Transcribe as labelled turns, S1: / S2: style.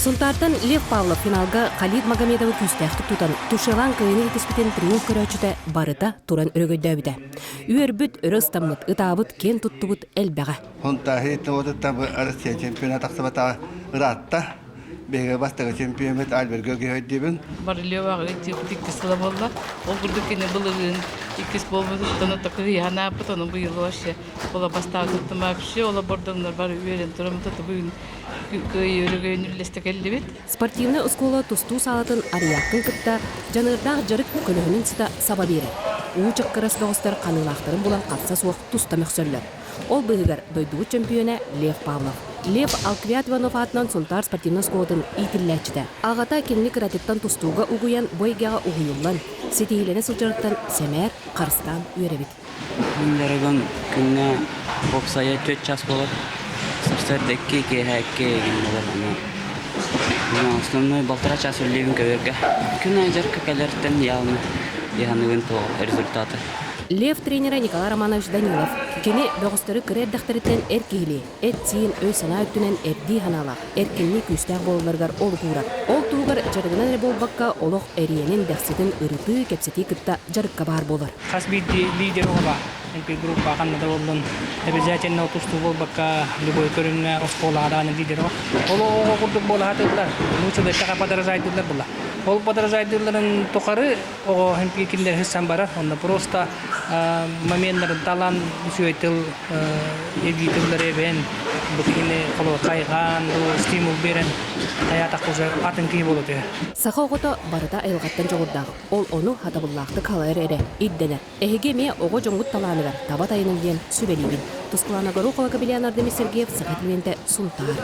S1: Сунтартан Лев Павлов финалга Халид Магомедовы күстәхті тұтан Тушелан күйіні етіспетен триумф көрәчіті барыта туран өргөйдөбіді. Үйербіт, өрістамыт, ытабыт, кен тұттыбыт әлбәға.
S2: Хонтахи тәбі Россия чемпионат ақсабата ұратта. Беге бастығы чемпионат Альбергі өйдебін.
S3: Бар Леваға тиккіс қыла болла. Ол күрдіккені бұлығын тиккіс болмады. Тұны тақы яна бұтыны бұйылы ваще. Ола бастағы тұттыма әпші. Ола бордыңдар бар үйерен тұрымы тұты бұйын көйірігін үлестік әлді бет.
S1: Спортивны ұскола тұсту салатын арияқтың күтті жанырдағы жарық көлігінің сыта саба бері. Уучық қырас доғыстар қанылақтырын бұлан қатса суық тұста мөксөрлер. Ол бұғығар дойдуы чемпионы Лев Павлов. Лев Алквиат Иванов атынан Сунтар спортивны сколатын итілләчіді. Ағата кенлік ратеттан тұстуға ұғуян бойгаға ұғыюлан. Сетейлені сылжырыттан Сәмәр, Қарыстан үйеребет.
S4: Күндерігін күнне боксая 4 час болар. Сырсырдекке кейхәкке еген болар. Основной 1,5 час үлігін көверге. Күн айжар көкәлерттен ялны. Яғанығын тоғы результаты.
S1: Лев тренері Николай Романович Данилов. Кені бөғістері кірердіқтіріттен әркейлі, әттейін өй сана өттінен әрді ханала. Әркенні күстәқ болыларғар ол қуырат. Ол туғар жарығынан әрі болбаққа олық әриенін дәқсетін ұрыты кәпсеті күтті жарыққа бар болыр.
S5: Қас бейді лидер оға, әлбей группа қаннада болдың. Обязательно тұсту болбаққа любой көрінме оскола аданы лидер оға. Ол оға құрдық болы хатылдар. Нучыда шаға подражайдылар бұла. Ол подражайдыларын тоқары оға хемпе келдер хысан барар. Онда просто моменттарын талан сүйетіл ергейтілдер ебен. Бұтығыны қолы қайған, стимул берен, аята қылжа атын кей болады.
S1: Сақа оғыта барыта айылғаттан жоғырдағы. Ол оны хатабыллақты қалайыр әрі, иддені. Әйге ме оғы жоңғыт таланығар, табат айының ден сүбелейбін. Тұсқыланығыру қолы кабелиянарды Сергеев Сағат Ленте Сунтар.